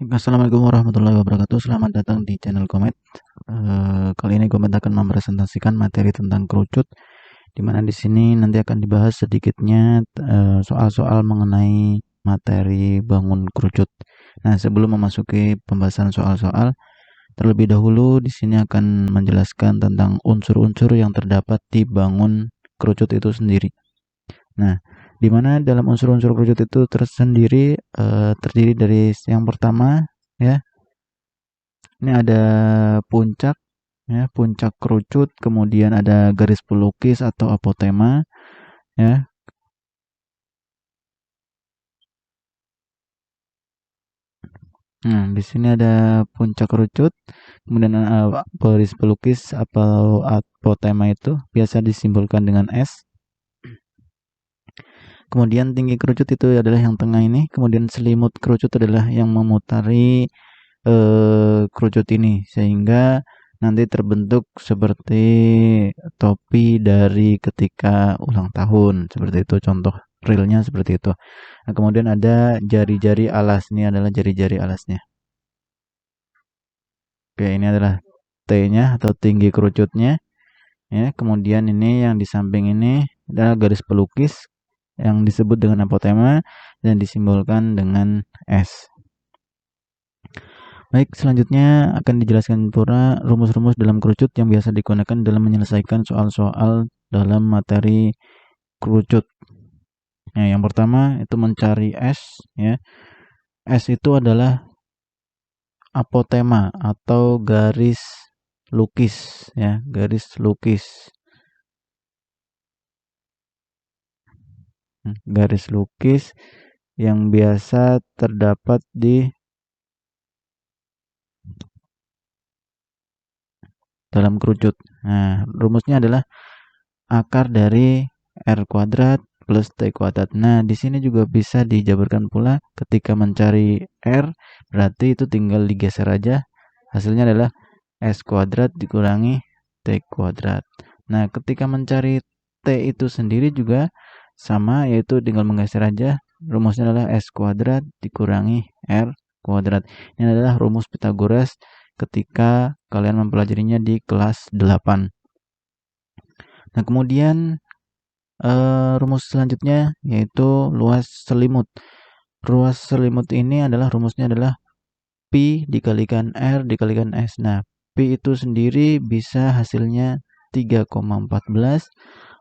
Assalamualaikum warahmatullahi wabarakatuh. Selamat datang di channel Komet. Kali ini Komet akan mempresentasikan materi tentang kerucut, di mana di sini nanti akan dibahas sedikitnya soal-soal mengenai materi bangun kerucut. Nah, sebelum memasuki pembahasan soal-soal, terlebih dahulu di sini akan menjelaskan tentang unsur-unsur yang terdapat di bangun kerucut itu sendiri. Nah, di mana dalam unsur-unsur kerucut itu tersendiri terdiri dari yang pertama, ya, ini ada puncak, ya, puncak kerucut, kemudian ada garis pelukis atau apotema, ya. Nah, di sini ada puncak kerucut, kemudian garis pelukis atau apotema itu biasa disimbolkan dengan S. Kemudian tinggi kerucut itu adalah yang tengah ini, kemudian selimut kerucut adalah yang memutari kerucut ini sehingga nanti terbentuk seperti topi dari ketika ulang tahun, seperti itu contoh realnya seperti itu. Nah, kemudian ada jari-jari alas, ini adalah jari-jari alasnya. Oke, ini adalah T-nya atau tinggi kerucutnya, ya. Kemudian ini yang di samping ini adalah garis pelukis yang disebut dengan apotema dan disimbolkan dengan S. Baik, selanjutnya akan dijelaskan pula rumus-rumus dalam kerucut yang biasa digunakan dalam menyelesaikan soal-soal dalam materi kerucut. Nah, yang pertama itu mencari S, ya. S itu adalah apotema atau garis lukis, ya, garis lukis. Garis lukis yang biasa terdapat di dalam kerucut. Nah, rumusnya adalah akar dari R kuadrat plus T kuadrat. Nah, di sini juga bisa dijabarkan pula ketika mencari R, berarti itu tinggal digeser aja. Hasilnya adalah S kuadrat dikurangi T kuadrat. Nah, ketika mencari T itu sendiri juga sama, yaitu tinggal menggeser aja. Rumusnya adalah S kuadrat dikurangi R kuadrat. Ini adalah rumus Pythagoras ketika kalian mempelajarinya di kelas 8. Nah, kemudian rumus selanjutnya yaitu luas selimut. Luas selimut ini adalah rumusnya adalah Pi dikalikan R dikalikan S. Nah, Pi itu sendiri bisa hasilnya 3,14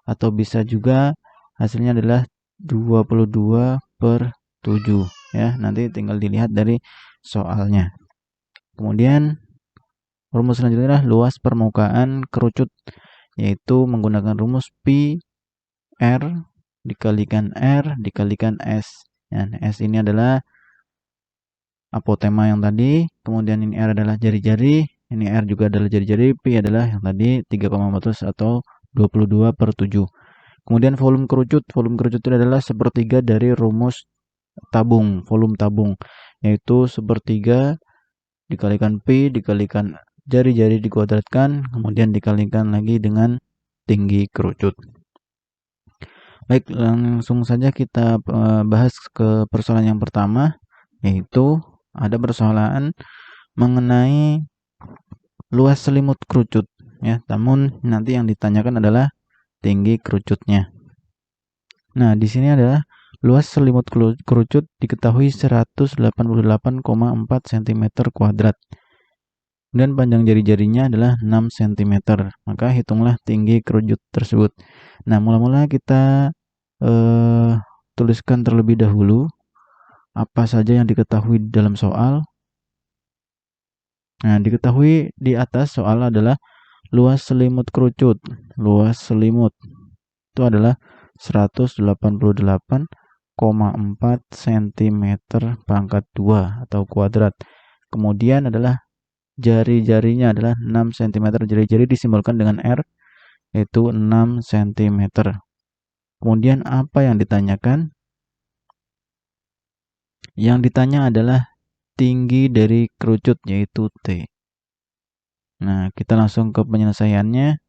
atau bisa juga hasilnya adalah 22/7, ya. Nanti tinggal dilihat dari soalnya. Kemudian rumus selanjutnya adalah luas permukaan kerucut, yaitu menggunakan rumus Pi R dikalikan S. Nah, S ini adalah apotema yang tadi, kemudian ini R adalah jari-jari, ini R juga adalah jari-jari, P adalah yang tadi 3,14 atau 22/7. Kemudian volume kerucut itu adalah sepertiga dari rumus tabung, volume tabung, yaitu sepertiga dikalikan P dikalikan jari-jari dikuadratkan, kemudian dikalikan lagi dengan tinggi kerucut. Baik, langsung saja kita bahas ke persoalan yang pertama, yaitu ada persoalan mengenai luas selimut kerucut, ya. Namun nanti yang ditanyakan adalah tinggi kerucutnya. Nah, di sini adalah luas selimut kerucut diketahui 188,4 cm kuadrat. Dan panjang jari-jarinya adalah 6 cm. Maka hitunglah tinggi kerucut tersebut. Nah, mula-mula kita tuliskan terlebih dahulu apa saja yang diketahui dalam soal. Nah, diketahui di atas soal adalah luas selimut kerucut. Luas selimut itu adalah 188,4 cm pangkat 2 atau kuadrat. Kemudian adalah jari-jarinya adalah 6 cm. Jari-jari disimbolkan dengan R, yaitu 6 cm. Kemudian apa yang ditanyakan? Yang ditanya adalah tinggi dari kerucut, yaitu T. Nah, kita langsung ke penyelesaiannya.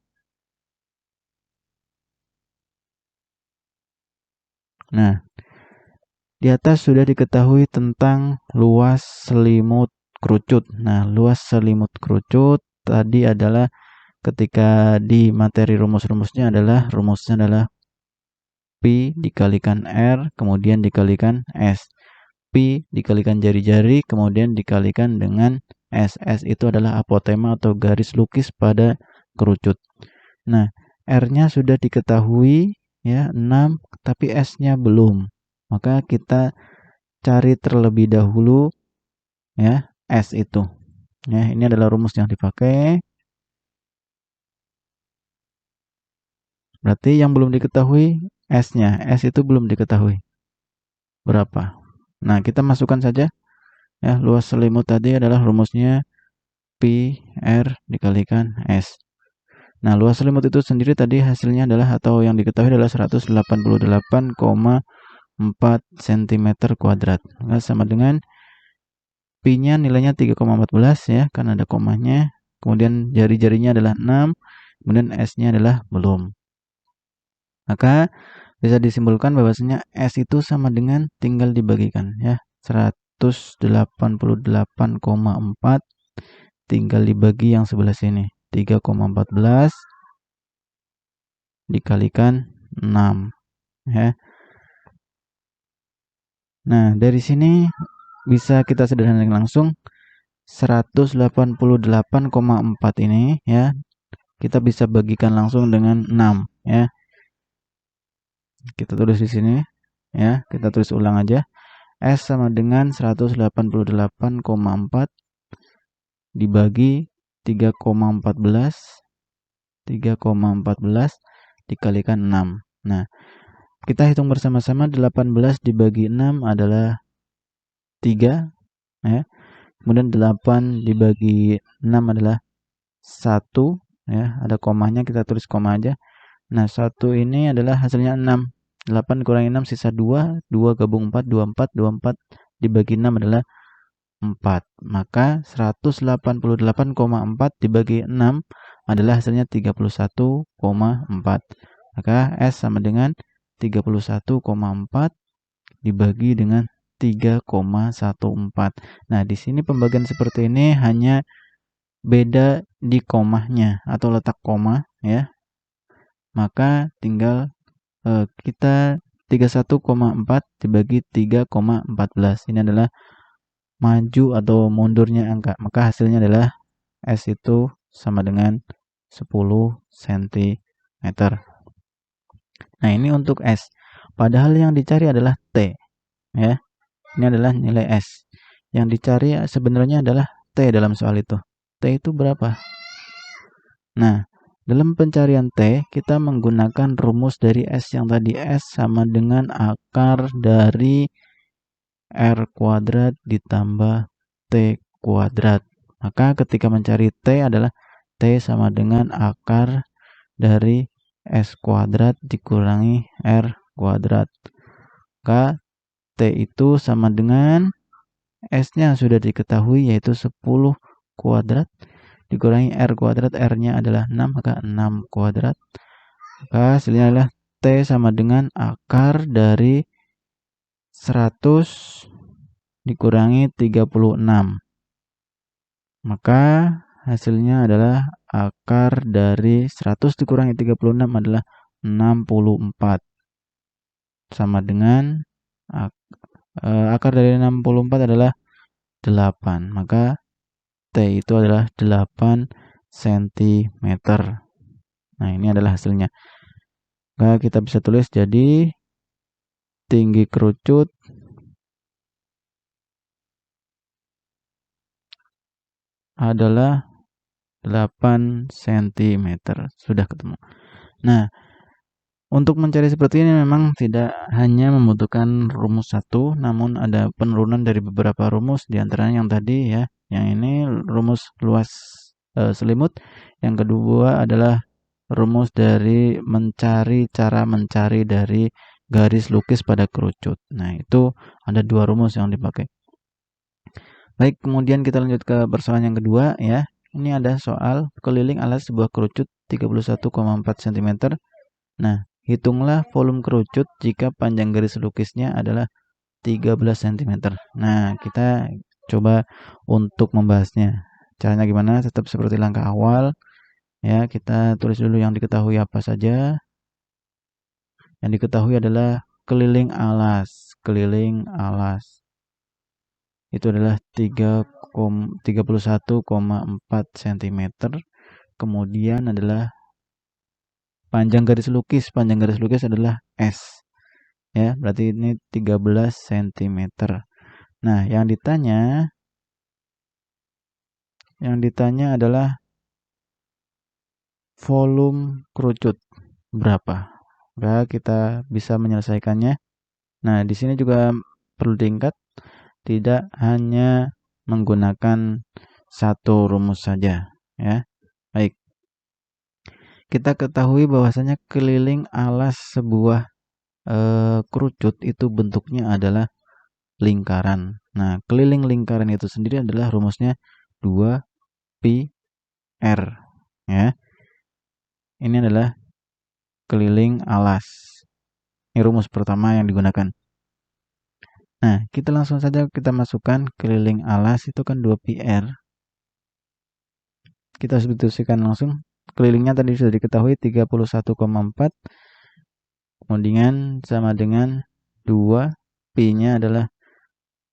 Nah, Di atas sudah diketahui tentang luas selimut kerucut. Nah, luas selimut kerucut tadi adalah ketika di materi rumusnya adalah Pi dikalikan R, kemudian dikalikan S. Pi dikalikan jari-jari, kemudian dikalikan dengan S. S itu adalah apotema atau garis lukis pada kerucut. Nah, R-nya sudah diketahui, ya 6, tapi S-nya belum. Maka kita cari terlebih dahulu, ya, S itu. Ya, ini adalah rumus yang dipakai. Berarti yang belum diketahui S-nya. S itu belum diketahui. Berapa? Nah, kita masukkan saja. Ya, luas selimut tadi adalah rumusnya Pi R dikalikan S. Nah, luas selimut itu sendiri tadi hasilnya adalah atau yang diketahui adalah 188,4 cm kuadrat. Nah, sama dengan Pi-nya nilainya 3,14 ya, karena ada komanya. Kemudian jari-jarinya adalah 6, kemudian S-nya adalah belum. Maka bisa disimpulkan bahwasanya S itu sama dengan tinggal dibagikan ya. 188,4 tinggal dibagi yang sebelah sini. 3,14 dikalikan 6 ya. Nah, dari sini bisa kita sederhanakan langsung 188,4 ini ya. Kita bisa bagikan langsung dengan 6 ya. Kita tulis di sini ya, kita tulis ulang aja. S sama dengan 188,4 dibagi 3,14 dikalikan 6. Nah, kita hitung bersama-sama. 18 dibagi 6 adalah 3 ya. Kemudian 8 dibagi 6 adalah 1 ya, ada komanya, kita tulis koma aja. Nah, 1 ini adalah hasilnya 6. 8 kurangi 6 sisa 2, 2 gabung 4, 24, 24 dibagi 6 adalah 4. Maka 188,4 dibagi 6 adalah hasilnya 31,4. Maka S sama dengan 31,4 dibagi dengan 3,14. Nah, di sini pembagian seperti ini hanya beda di komanya atau letak koma ya. Maka tinggal kita 31,4 dibagi 3,14. Ini adalah maju atau mundurnya angka. Maka hasilnya adalah S itu sama dengan 10 cm. Nah, ini untuk S. Padahal yang dicari adalah T. Ya. Ini adalah nilai S. Yang dicari sebenarnya adalah T dalam soal itu. T itu berapa? Nah, dalam pencarian T, kita menggunakan rumus dari S yang tadi. S sama dengan akar dari R kuadrat ditambah T kuadrat. Maka ketika mencari T adalah T sama dengan akar dari S kuadrat dikurangi R kuadrat. Maka T itu sama dengan S-nya sudah diketahui yaitu 10 kuadrat dikurangi R kuadrat. R-nya adalah 6, maka 6 kuadrat. Maka hasilnya adalah T sama dengan akar dari 100 dikurangi 36. Maka hasilnya adalah akar dari 100 dikurangi 36 adalah 64. Sama dengan akar dari 64 adalah 8. Maka T itu adalah 8 cm. Nah, ini adalah hasilnya. Maka kita bisa tulis jadi tinggi kerucut adalah 8 cm. Sudah ketemu. Nah, untuk mencari seperti ini memang tidak hanya membutuhkan rumus satu, namun ada penurunan dari beberapa rumus, diantaranya yang tadi ya. Yang ini rumus luas selimut. Yang kedua adalah rumus dari cara mencari dari garis lukis pada kerucut. Nah, itu ada dua rumus yang dipakai. Baik, kemudian kita lanjut ke persoalan yang kedua ya. Ini ada soal keliling alas sebuah kerucut 31,4 cm. Nah, hitunglah volume kerucut jika panjang garis lukisnya adalah 13 cm. Nah, kita coba untuk membahasnya. Caranya gimana? Tetap seperti langkah awal. Ya, kita tulis dulu yang diketahui apa saja. Yang diketahui adalah keliling alas. Keliling alas itu adalah 31,4 cm. Kemudian adalah panjang garis lukis. Panjang garis lukis adalah S. Ya, berarti ini 13 cm. Nah, yang ditanya adalah volume kerucut berapa. Maka kita bisa menyelesaikannya. Nah, di sini juga perlu diingat, tidak hanya menggunakan satu rumus saja, ya. Baik. Kita ketahui bahwasanya keliling alas sebuah kerucut itu bentuknya adalah lingkaran. Nah, keliling lingkaran itu sendiri adalah rumusnya 2pi R, ya. Ini adalah keliling alas. Ini rumus pertama yang digunakan. Nah, kita langsung saja kita masukkan keliling alas itu kan 2pi R. Kita substitusikan langsung. Kelilingnya tadi sudah diketahui 31,4. Kemudian sama dengan 2, pi-nya adalah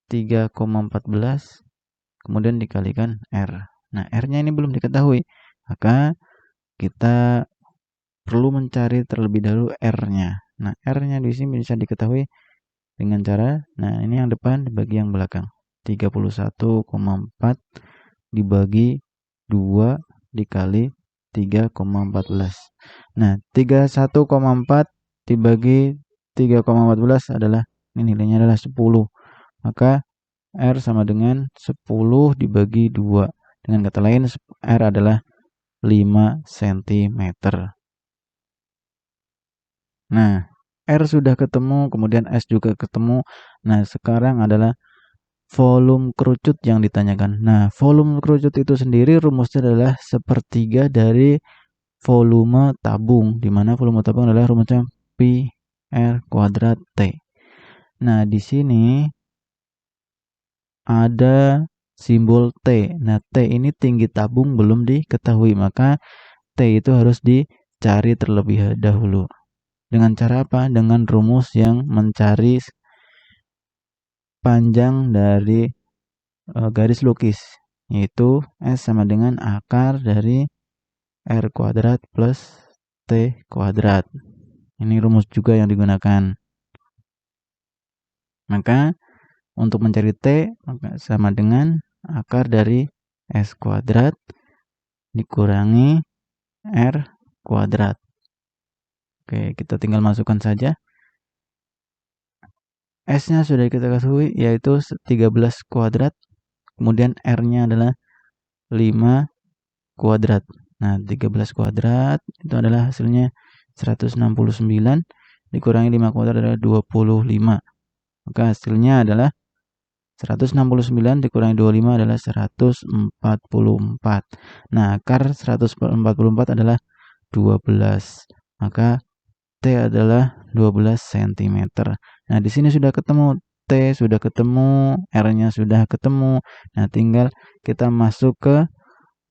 3,14. Kemudian dikalikan R. Nah, R-nya ini belum diketahui. Maka kita perlu mencari terlebih dahulu R-nya. Nah, R-nya di sini bisa diketahui dengan cara, nah ini yang depan dibagi yang belakang. 31,4 dibagi 2 dikali 3,14. Nah, 31,4 dibagi 3,14 adalah, ini nilainya adalah 10. Maka R sama dengan 10 dibagi 2. Dengan kata lain, R adalah 5 cm. Nah, R sudah ketemu, kemudian S juga ketemu. Nah, sekarang adalah volume kerucut yang ditanyakan. Nah, volume kerucut itu sendiri rumusnya adalah sepertiga dari volume tabung, di mana volume tabung adalah rumusnya pi R kuadrat T. Nah, di sini ada simbol T. Nah, T ini tinggi tabung belum diketahui, maka T itu harus dicari terlebih dahulu. Dengan cara apa? Dengan rumus yang mencari panjang dari garis lukis, yaitu S sama dengan akar dari R kuadrat plus T kuadrat. Ini rumus juga yang digunakan. Maka untuk mencari T maka sama dengan akar dari S kuadrat dikurangi R kuadrat. Oke, kita tinggal masukkan saja. S-nya sudah kita ketahui yaitu 13 kuadrat. Kemudian R-nya adalah 5 kuadrat. Nah, 13 kuadrat itu adalah hasilnya 169 dikurangi 5 kuadrat adalah 25. Maka hasilnya adalah 169 dikurangi 25 adalah 144. Nah, akar 144 adalah 12. Maka T adalah 12 cm. Nah, di sini sudah ketemu T, sudah ketemu R-nya sudah ketemu. Nah, tinggal kita masuk ke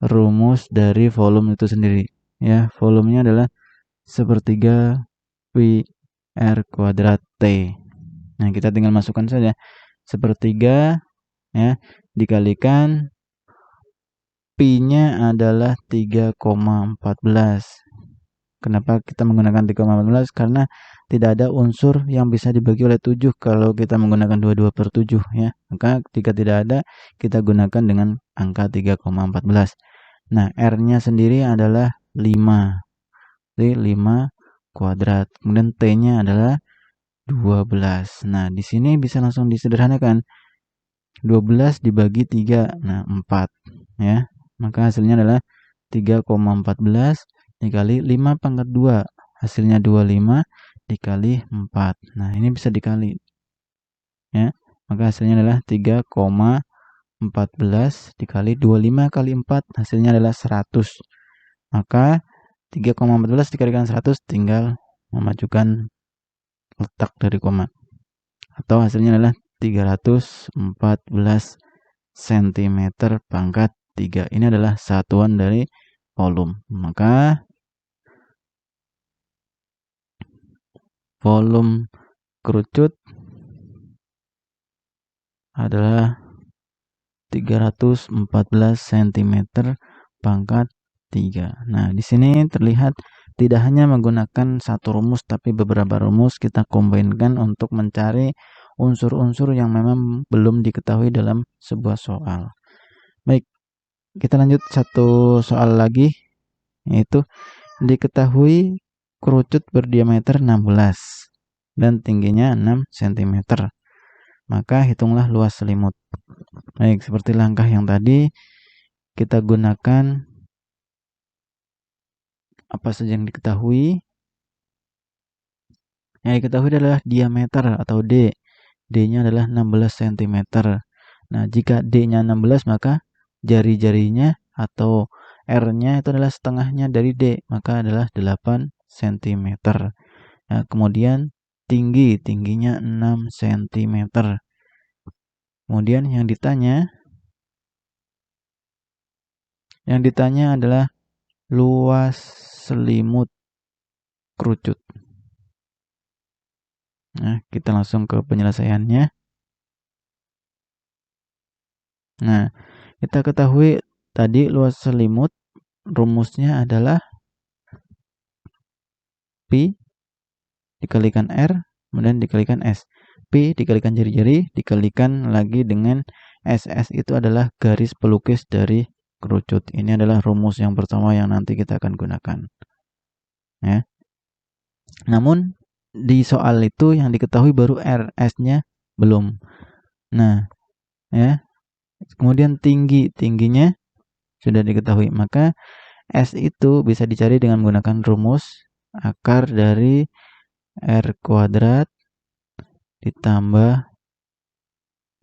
rumus dari volume itu sendiri. Ya, volumenya adalah sepertiga pi R kuadrat T. Nah, kita tinggal masukkan saja. Sepertiga ya dikalikan pi-nya adalah 3,14. Kenapa kita menggunakan 3,14? Karena tidak ada unsur yang bisa dibagi oleh 7 kalau kita menggunakan 22/7 ya. Maka jika tidak ada, kita gunakan dengan angka 3,14. Nah, R-nya sendiri adalah 5. Jadi 5 kuadrat. Kemudian T-nya adalah 12. Nah, di sini bisa langsung disederhanakan. 12 dibagi 3, nah 4 ya. Maka hasilnya adalah 3,14 dikali 5 pangkat 2, hasilnya 25 dikali 4. Nah, ini bisa dikali ya. Maka hasilnya adalah 3,14 dikali 25 kali 4, hasilnya adalah 100. Maka 3,14 dikalikan 100 tinggal memajukan letak dari koma. Atau hasilnya adalah 314 cm pangkat 3. Ini adalah satuan dari volume. Maka volume kerucut adalah 314 cm pangkat 3. Nah, di sini terlihat tidak hanya menggunakan satu rumus tapi beberapa rumus kita combine-kan untuk mencari unsur-unsur yang memang belum diketahui dalam sebuah soal. Baik, kita lanjut satu soal lagi, yaitu diketahui kerucut berdiameter 16 dan tingginya 6 cm. Maka hitunglah luas selimut. Baik, seperti langkah yang tadi, kita gunakan apa saja yang diketahui. Yang diketahui adalah diameter atau D. D-nya adalah 16 cm. Nah, jika D-nya 16, maka jari-jarinya atau R-nya itu adalah setengahnya dari D, maka adalah 8 cm. Nah, kemudian tingginya 6 cm. Kemudian yang ditanya adalah luas selimut kerucut. Nah, kita langsung ke penyelesaiannya. Nah, kita ketahui tadi luas selimut rumusnya adalah Pi dikalikan R, kemudian dikalikan S. Pi dikalikan jari-jari, dikalikan lagi dengan S. S itu adalah garis pelukis dari kerucut. Ini adalah rumus yang pertama yang nanti kita akan gunakan. Ya. Namun, di soal itu yang diketahui baru R, S-nya belum. Nah, ya. Kemudian tingginya sudah diketahui. Maka S itu bisa dicari dengan menggunakan rumus akar dari R kuadrat ditambah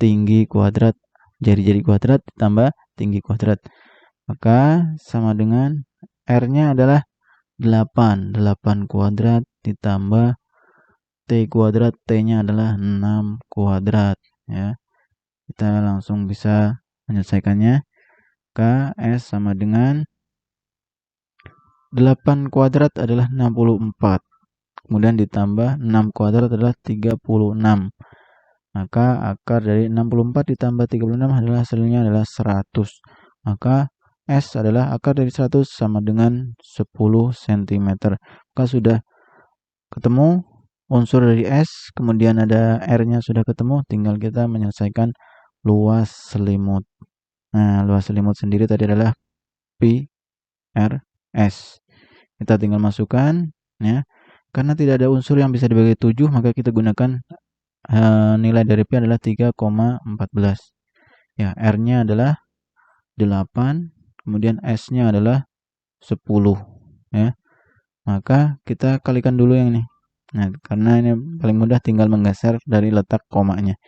tinggi kuadrat, jari-jari kuadrat ditambah tinggi kuadrat. Maka sama dengan R-nya adalah 8 kuadrat ditambah T kuadrat, T-nya adalah 6 kuadrat. Ya. Kita langsung bisa menyelesaikannya. KS sama dengan 8 kuadrat adalah 64. Kemudian ditambah 6 kuadrat adalah 36. Maka akar dari 64 ditambah 36 adalah hasilnya adalah 100. Maka S adalah akar dari 100 sama dengan 10 cm. Maka sudah ketemu unsur dari S, kemudian ada R-nya sudah ketemu, tinggal kita menyelesaikan luas selimut. Nah, luas selimut sendiri tadi adalah Pi R S. Kita tinggal masukkan, ya. Karena tidak ada unsur yang bisa dibagi 7, maka kita gunakan nilai dari Pi adalah 3,14. Ya, R-nya adalah 8, kemudian S-nya adalah 10, ya. Maka kita kalikan dulu yang ini. Nah, karena ini paling mudah tinggal menggeser dari letak komanya.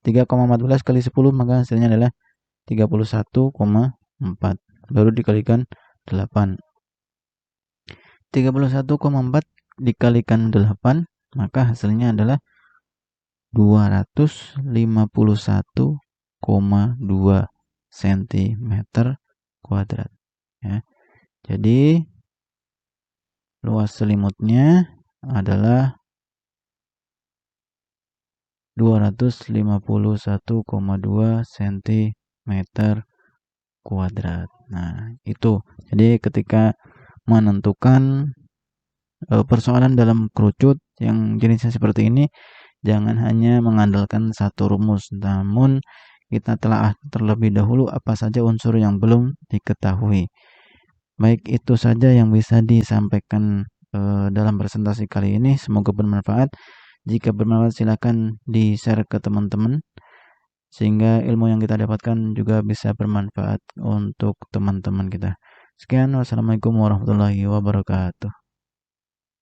3,14 kali 10 maka hasilnya adalah 31,4. Baru dikalikan 8. 31,4 dikalikan 8, maka hasilnya adalah 251,2 cm kuadrat. Ya. Jadi luas selimutnya adalah 251,2 cm kuadrat. Nah, itu. Jadi ketika menentukan persoalan dalam kerucut yang jenisnya seperti ini, jangan hanya mengandalkan satu rumus, namun kita telah terlebih dahulu apa saja unsur yang belum diketahui. Baik, itu saja yang bisa disampaikan dalam presentasi kali ini. Semoga bermanfaat. Jika bermanfaat silakan di-share ke teman-teman sehingga ilmu yang kita dapatkan juga bisa bermanfaat untuk teman-teman kita. Sekian, wassalamualaikum warahmatullahi wabarakatuh.